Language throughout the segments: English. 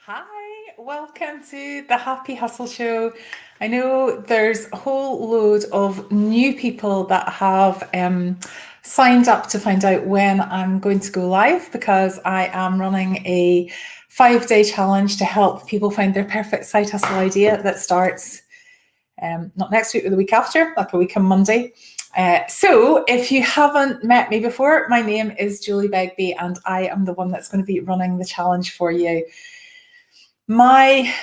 Hi, welcome to the Happy Hustle Show. I know there's a whole load of new people that have signed up to find out when I'm going to go live because I am running a 5-day challenge to help people find their perfect side hustle idea that starts not next week, but the week after, like a week on Monday. So if you haven't met me before, my name is Julie Begbie and I am the one that's going to be running the challenge for you. My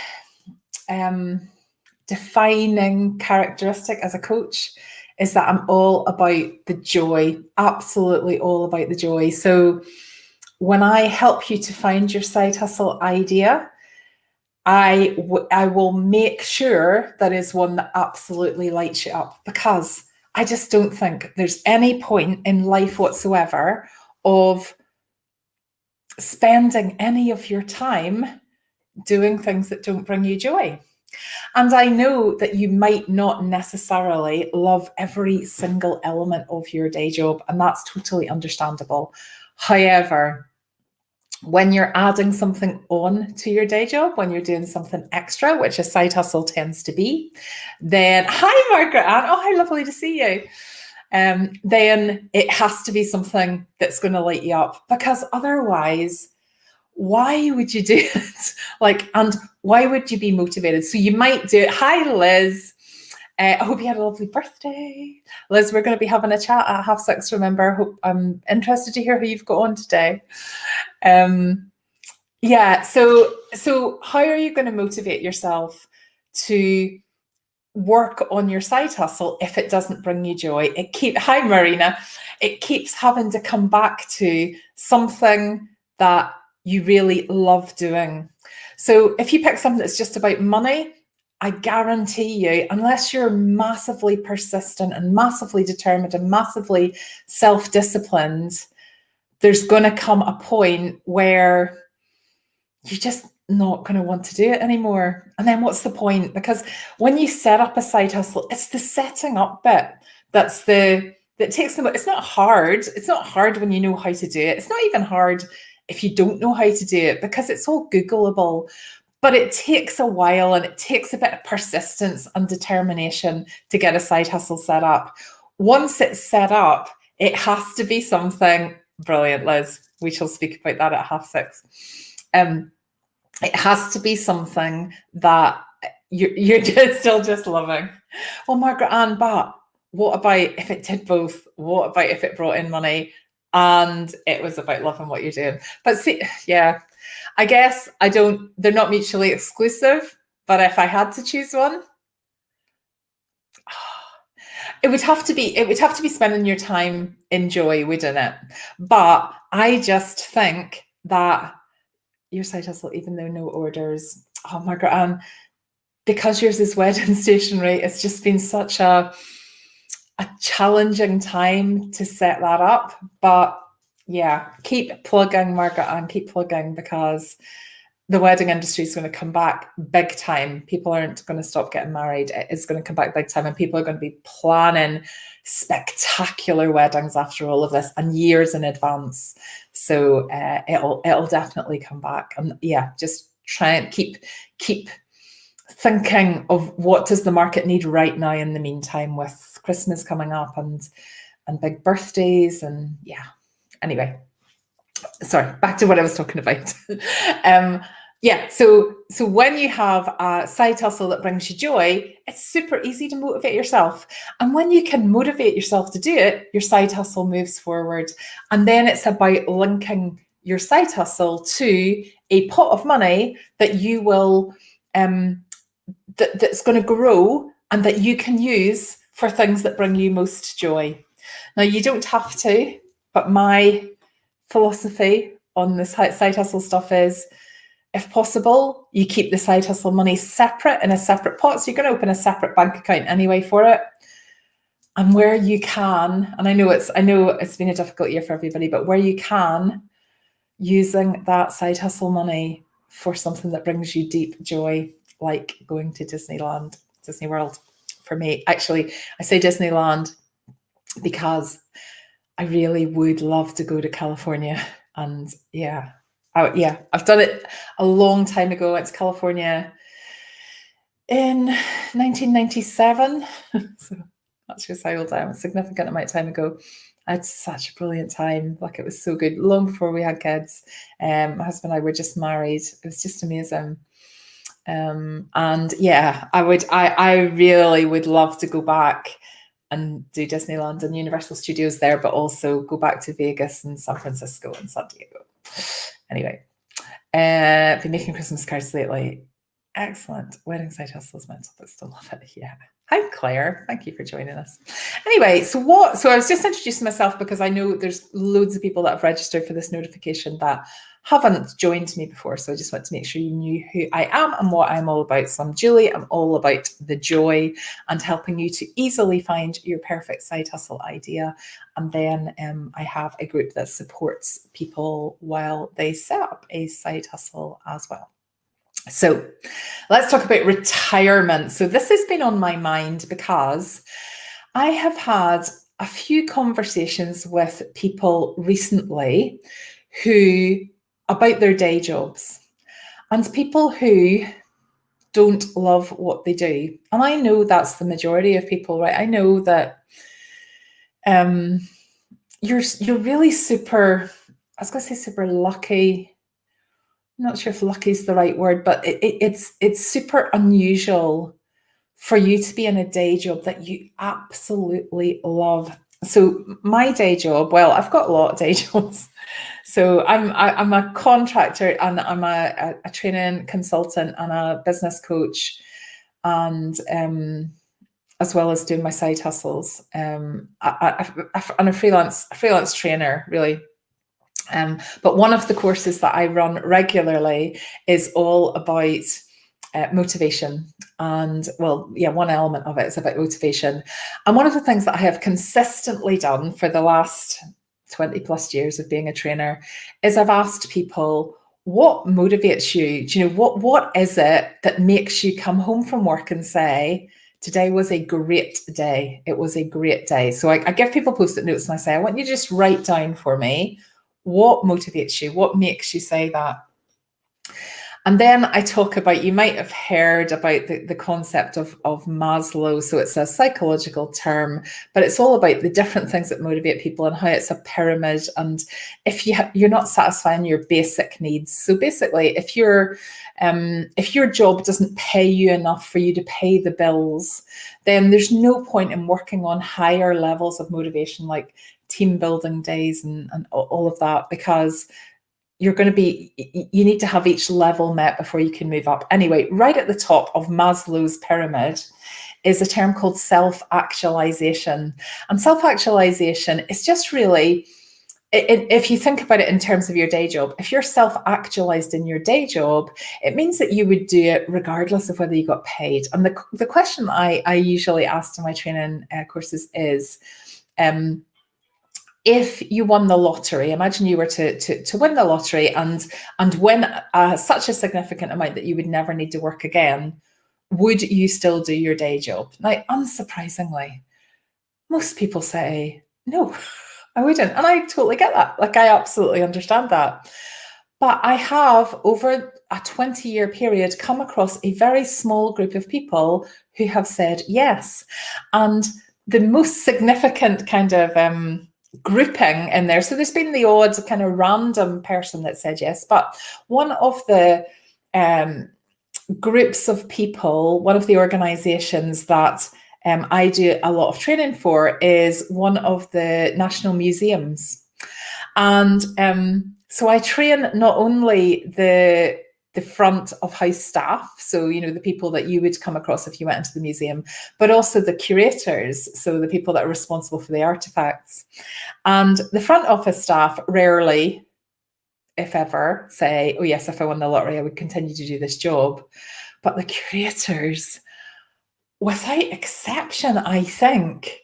defining characteristic as a coach is that I'm all about the joy, absolutely all about the joy. So when I help you to find your side hustle idea, I will make sure that is one that absolutely lights you up, because I just don't think there's any point in life whatsoever of spending any of your time doing things that don't bring you joy. And I know that you might not necessarily love every single element of your day job, and that's totally understandable. However, when you're adding something on to your day job, when you're doing something extra, which a side hustle tends to be, then, hi, Margaret Ann. Oh, how lovely to see you. Then it has to be something that's going to light you up, because otherwise, why would you do it? And why would you be motivated? So you might do it. Hi, Liz. I hope you had a lovely birthday. Liz, we're going to be having a chat at 6:30, remember. I'm interested to hear who you've got on today. So how are you going to motivate yourself to work on your side hustle if it doesn't bring you joy? Hi, Marina. It keeps having to come back to something that you really love doing. So if you pick something that's just about money, I guarantee you, unless you're massively persistent and massively determined and massively self-disciplined, there's going to come a point where you're just not going to want to do it anymore. And then what's the point? Because when you set up a side hustle, it's the setting up bit that takes them. It's not hard. It's not hard when you know how to do it. It's not even hard if you don't know how to do it, because it's all Googleable. But it takes a while, and it takes a bit of persistence and determination to get a side hustle set up. Once it's set up, it has to be something brilliant, Liz. We shall speak about that at 6:30. It has to be something that you're still loving. Well, Margaret Ann, but what about if it did both? What about if it brought in money and it was about loving what you're doing? But see, yeah, I guess they're not mutually exclusive, but if I had to choose one, it would have to be spending your time in joy, wouldn't it? But I just think that your side hustle, even though no orders, oh, Margaret Ann, because yours is wedding stationery, it's just been such a challenging time to set that up. But yeah, keep plugging, Margaret Ann, keep plugging, because the wedding industry is going to come back big time. People aren't going to stop getting married. It's going to come back big time, and people are going to be planning spectacular weddings after all of this, and years in advance. So it'll definitely come back. And yeah, just try and keep thinking of what does the market need right now in the meantime, with Christmas coming up and big birthdays. And yeah, anyway, sorry, back to what I was talking about. So when you have a side hustle that brings you joy, it's super easy to motivate yourself. And when you can motivate yourself to do it, your side hustle moves forward. And then it's about linking your side hustle to a pot of money that you will that's going to grow and that you can use for things that bring you most joy. Now, you don't have to, but my philosophy on this side hustle stuff is, if possible, you keep the side hustle money separate in a separate pot. So you're going to open a separate bank account anyway for it. And where you can, and I know it's been a difficult year for everybody, but where you can, using that side hustle money for something that brings you deep joy, like going to Disneyland, Disney World. For me, actually, I say Disneyland because I really would love to go to California. And yeah, Oh, yeah, I've done it a long time ago. I went to California in 1997. So that's just how old I am, a significant amount of time ago. I had such a brilliant time. Like, it was so good. Long before we had kids. My husband and I were just married. It was just amazing. And yeah, I really would love to go back and do Disneyland and Universal Studios there, but also go back to Vegas and San Francisco and San Diego. Anyway, been making Christmas cards lately. Excellent. Wedding side hustles mental, but still love it. Yeah. Hi, Claire. Thank you for joining us. Anyway, so I was just introducing myself because I know there's loads of people that have registered for this notification that haven't joined me before. So I just want to make sure you knew who I am and what I'm all about. So I'm Julie. I'm all about the joy and helping you to easily find your perfect side hustle idea. And then I have a group that supports people while they set up a side hustle as well. So let's talk about retirement. So this has been on my mind because I have had a few conversations with people recently who about their day jobs, and people who don't love what they do. And I know that's the majority of people, right? I know that you're really super, I was going to say super lucky. I'm not sure if lucky is the right word, but it's super unusual for you to be in a day job that you absolutely love. So my day job, well, I've got a lot of day jobs. So I'm a contractor, and I'm a training consultant and a business coach, and as well as doing my side hustles. I'm a freelance trainer, really. But one of the courses that I run regularly is all about motivation. And well, yeah, one element of it is about motivation. And one of the things that I have consistently done for the last 20 plus years of being a trainer is I've asked people, what motivates you? Do you know, what is it that makes you come home from work and say, today was a great day. It was a great day. So I give people post-it notes and I say, I want you to just write down for me what motivates you, what makes you say that. And then I talk about, you might have heard about the concept of Maslow. So it's a psychological term, but it's all about the different things that motivate people and how it's a pyramid. And if you're not satisfying your basic needs, so basically, if your job doesn't pay you enough for you to pay the bills, then there's no point in working on higher levels of motivation, like team building days and all of that, because you need to have each level met before you can move up. Anyway, right at the top of Maslow's pyramid is a term called self-actualization. And self-actualization is just really, if you think about it in terms of your day job, if you're self-actualized in your day job, it means that you would do it regardless of whether you got paid. And the question I usually ask in my training courses is, if you won the lottery, imagine you were to win the lottery and win such a significant amount that you would never need to work again, would you still do your day job? Now, unsurprisingly, most people say, no, I wouldn't. And I totally get that. Like, I absolutely understand that. But I have, over a 20-year period, come across a very small group of people who have said yes. And the most significant kind of grouping in there. So there's been the odd kind of random person that said yes, but one of the groups of people, one of the organizations that I do a lot of training for is one of the national museums. And so I train not only the front of house staff, so the people that you would come across if you went into the museum, but also the curators, so the people that are responsible for the artifacts. And the front office staff rarely, if ever, say, oh yes, if I won the lottery, I would continue to do this job. But the curators, without exception, I think,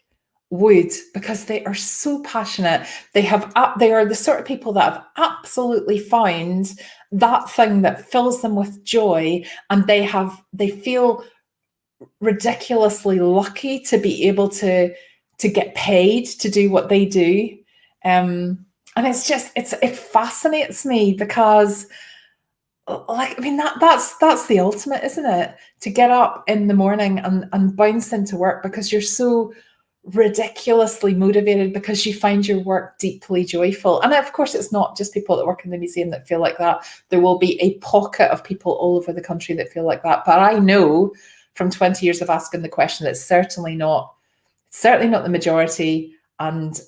would, because they are so passionate. They are the sort of people that have absolutely found that thing that fills them with joy, and they feel ridiculously lucky to be able to get paid to do what they do. And it's just, it fascinates me because, like, I mean, that's the ultimate, isn't it? To get up in the morning and bounce into work because you're so ridiculously motivated, because you find your work deeply joyful. And of course, it's not just people that work in the museum that feel like that. There will be a pocket of people all over the country that feel like that. But I know from 20 years of asking the question, that's certainly not the majority. And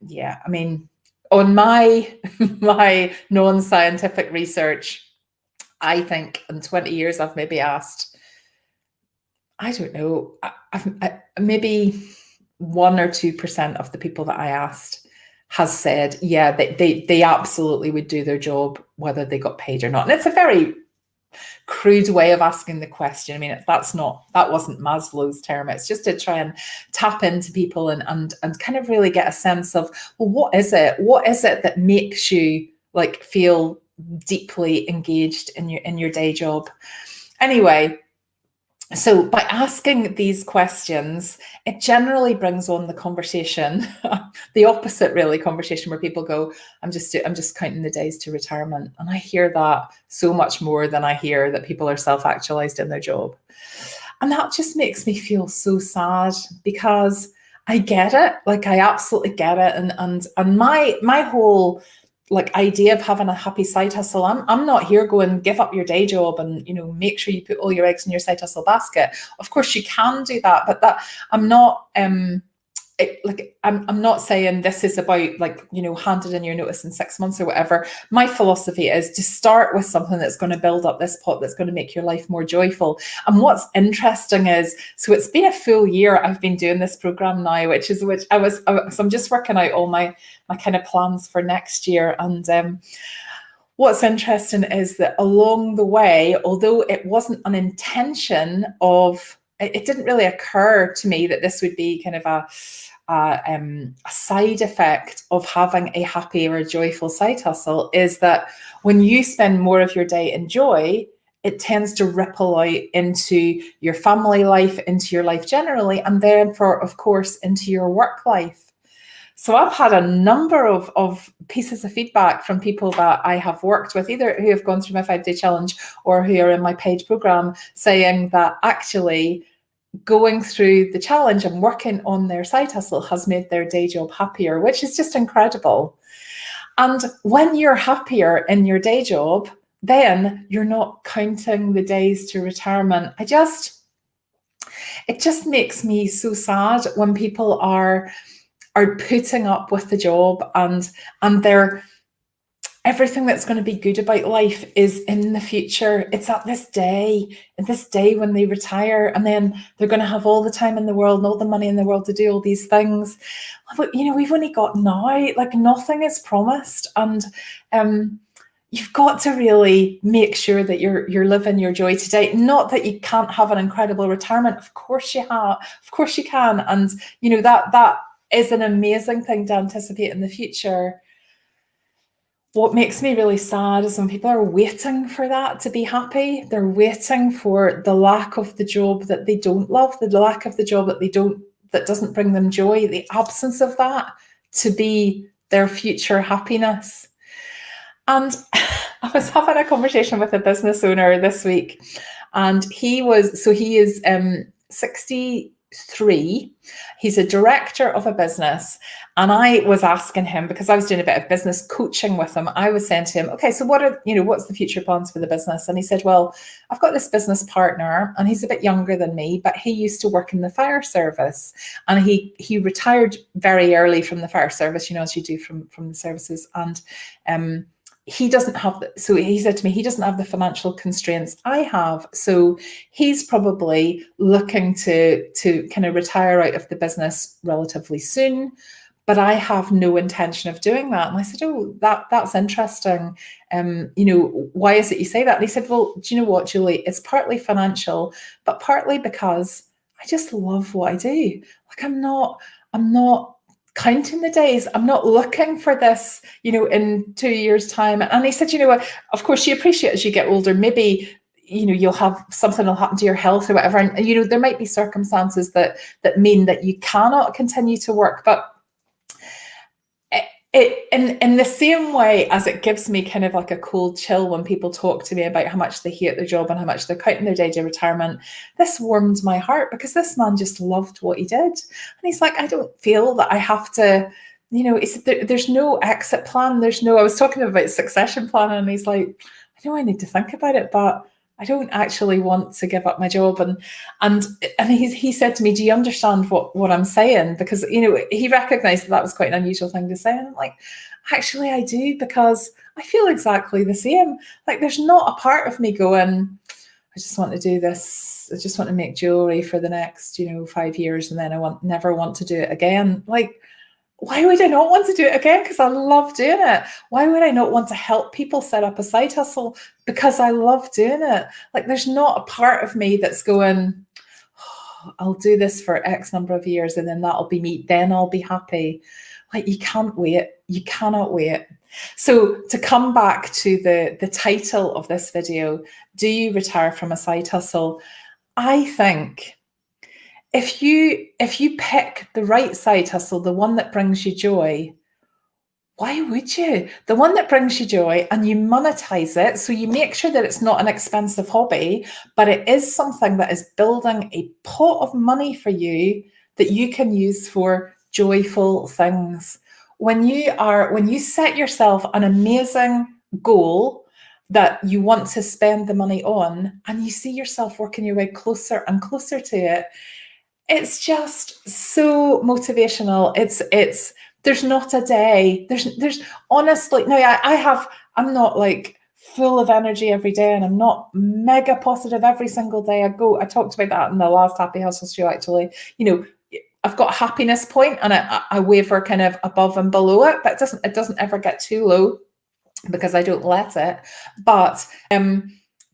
yeah, I mean, on my my non-scientific research, I think in 20 years I've maybe asked, I don't know, maybe 1 or 2% of the people that I asked has said, yeah, they absolutely would do their job whether they got paid or not. And it's a very crude way of asking the question. I mean, that wasn't Maslow's term. It's just to try and tap into people and kind of really get a sense of, well, what is it that makes you like feel deeply engaged in your day job? Anyway, so by asking these questions, it generally brings on the conversation, the opposite really conversation, where people go, I'm just counting the days to retirement. And I hear that so much more than I hear that people are self-actualized in their job. And that just makes me feel so sad, because I get it. Like, I absolutely get it. And my whole like idea of having a happy side hustle, I'm not here going, give up your day job and, you know, make sure you put all your eggs in your side hustle basket. Of course you can do that, but that I'm not I'm not saying this is about, like, you know, handed in your notice in 6 months or whatever. My philosophy is to start with something that's going to build up this pot, that's going to make your life more joyful. And what's interesting is, so it's been a full year I've been doing this program now, so I'm just working out all my kind of plans for next year. And what's interesting is that along the way, although it wasn't an intention of, it didn't really occur to me that this would be kind of a side effect of having a happy or a joyful side hustle, is that when you spend more of your day in joy, it tends to ripple out into your family life, into your life generally, and therefore, of course, into your work life. So I've had a number of pieces of feedback from people that I have worked with, either who have gone through my 5-day challenge or who are in my paid program, saying that actually going through the challenge and working on their side hustle has made their day job happier, which is just incredible. And when you're happier in your day job, then you're not counting the days to retirement. It just makes me so sad when people are putting up with the job and they're, everything that's going to be good about life is in the future. It's at this day when they retire, and then they're going to have all the time in the world and all the money in the world to do all these things. But, you know, we've only got now, like, nothing is promised. And you've got to really make sure that you're living your joy today. Not that you can't have an incredible retirement. Of course you can. And, you know, that is an amazing thing to anticipate in the future. What makes me really sad is when people are waiting for that to be happy. They're waiting for the lack of the job that they don't love, the lack of the job that doesn't bring them joy, the absence of that, to be their future happiness. And I was having a conversation with a business owner this week, and he is 63. He's a director of a business. And I was asking him, because I was doing a bit of business coaching with him, I was saying to him, okay, so what's the future plans for the business? And he said, well, I've got this business partner, and he's a bit younger than me, but he used to work in the fire service. And he retired very early from the fire service, you know, as you do from the services. And he doesn't have so he said to me, he doesn't have the financial constraints I have. So he's probably looking to kind of retire out of the business relatively soon. But I have no intention of doing that. And I said, oh, that's interesting. You know, why is it you say that? And he said, well, do you know what, Julie? It's partly financial, but partly because I just love what I do. Like, I'm not counting the days. I'm not looking for this, you know, in 2 years' time. And he said, you know what, of course you appreciate as you get older, maybe, you know, you'll have something will happen to your health or whatever. And, you know, there might be circumstances that mean that you cannot continue to work. But it in the same way as it gives me kind of like a cold chill when people talk to me about how much they hate their job and how much they're counting their day to retirement, this warmed my heart because this man just loved what he did. And he's like, I don't feel that I have to, there's no exit plan. I was talking about succession plan, and he's like, I know I need to think about it, but I don't actually want to give up my job. And he said to me, do you understand what I'm saying? Because, he recognized that was quite an unusual thing to say. And I'm like, actually, I do, because I feel exactly the same. Like, there's not a part of me going, I just want to do this. I just want to make jewelry for the next, 5 years. And then I never want to do it again. Like, why would I not want to do it again? Because I love doing it. Why would I not want to help people set up a side hustle? Because I love doing it. Like, there's not a part of me that's going, oh, I'll do this for X number of years and then that'll be me. Then I'll be happy. Like, you can't wait. You cannot wait. So to come back to the title of this video, do you retire from a side hustle? I think if you pick the right side hustle, the one that brings you joy, why would you? The one that brings you joy, and you monetize it. So you make sure that it's not an expensive hobby, but it is something that is building a pot of money for you that you can use for joyful things. When you set yourself an amazing goal that you want to spend the money on, and you see yourself working your way closer and closer to it, it's just so motivational. It's there's not a day. There's honestly, no, I'm not like full of energy every day, and I'm not mega positive every single day. I talked about that in the last Happy Hustle show, actually. I've got a happiness point, and I waver kind of above and below it, but it doesn't ever get too low because I don't let it. But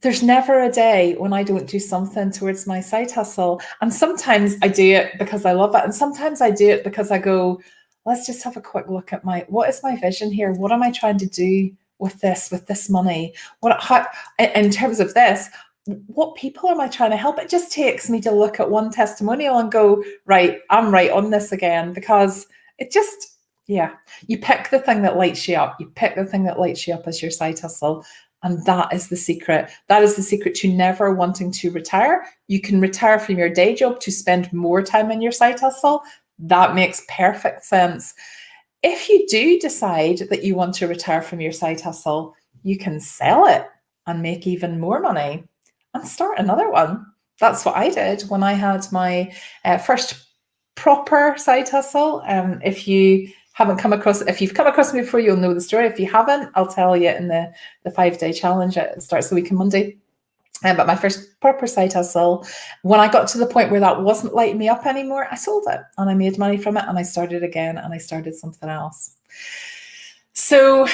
there's never a day when I don't do something towards my side hustle. And sometimes I do it because I love it. And sometimes I do it because I go, let's just have a quick look at what is my vision here? What am I trying to do with this money? In terms of this, what people am I trying to help? It just takes me to look at one testimonial and go, right, I'm right on this again, because it just, yeah, you pick the thing that lights you up. You pick the thing that lights you up as your side hustle. And that is the secret. That is the secret to never wanting to retire. You can retire from your day job to spend more time in your side hustle. That makes perfect sense. If you do decide that you want to retire from your side hustle, you can sell it and make even more money and start another one. That's what I did when I had my first proper side hustle. If you've come across me before, you'll know the story. If you haven't, I'll tell you in the 5-day challenge. It starts the week on Monday. But my first proper side hustle, when I got to the point where that wasn't lighting me up anymore, I sold it and I made money from it, and I started again and I started something else. So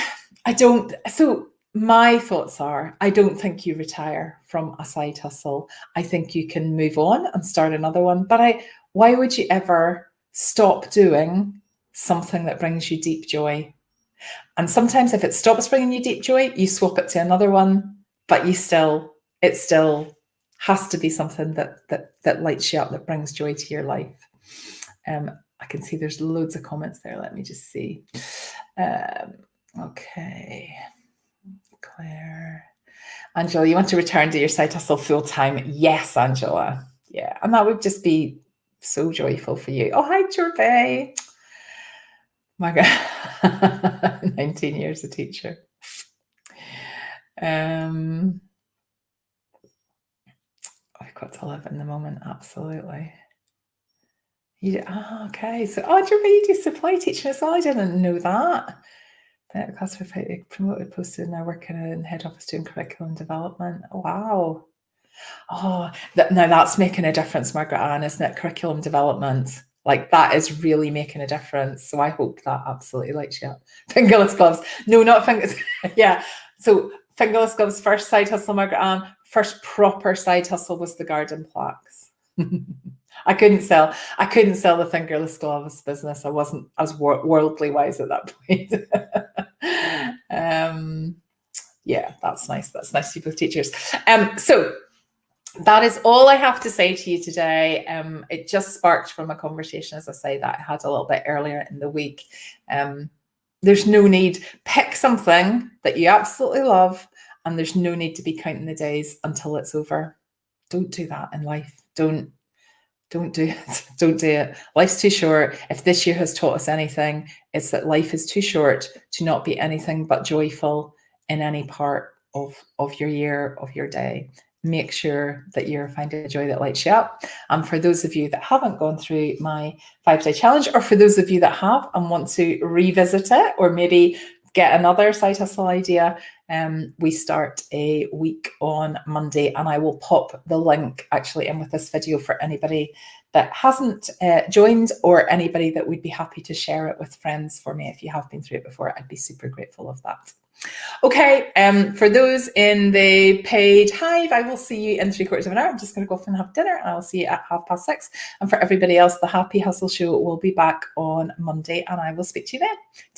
my thoughts are, I don't think you retire from a side hustle. I think you can move on and start another one. But why would you ever stop doing something that brings you deep joy? And sometimes if it stops bringing you deep joy, you swap it to another one, but it still has to be something that lights you up, that brings joy to your life. I can see there's loads of comments there. Let me just see. Okay. Claire. Angela, you want to return to your side hustle full time? Yes, Angela. Yeah. And that would just be so joyful for you. Oh, hi, Jorvay. My God, 19 years a teacher. I've got to live in the moment, absolutely. Okay. So, Jorvay, you do supply teaching as well. I didn't know that. The class for promoted, posted, now working in head office doing curriculum development. Wow. Oh, now that's making a difference, Margaret Ann, isn't it? Curriculum development. Like, that is really making a difference. So I hope that absolutely lights you up. Fingerless gloves. No, not fingers. Yeah. So fingerless gloves, first side hustle, Margaret Ann. First proper side hustle was the garden plaques. I couldn't sell the fingerless gloves business. I was worldly wise at that point. Yeah, that's nice. That's nice to be both teachers. So that is all I have to say to you today. It just sparked from a conversation, as I say, that I had a little bit earlier in the week. There's no need. Pick something that you absolutely love, and there's no need to be counting the days until it's over. Don't do that in life. Don't do it. Don't do it. Life's too short. If this year has taught us anything, it's that life is too short to not be anything but joyful in any part of your year, of your day. Make sure that you're finding a joy that lights you up. And for those of you that haven't gone through my 5-day challenge, or for those of you that have and want to revisit it, or maybe get another side hustle idea, we start a week on Monday, and I will pop the link actually in with this video for anybody that hasn't joined, or anybody that would be happy to share it with friends for me. If you have been through it before, I'd be super grateful of that. Okay, for those in the paid Hive, I will see you in 3/4 of an hour. I'm just going to go off and have dinner, and I'll see you at 6:30. And for everybody else, the Happy Hustle Show will be back on Monday, and I will speak to you then. Take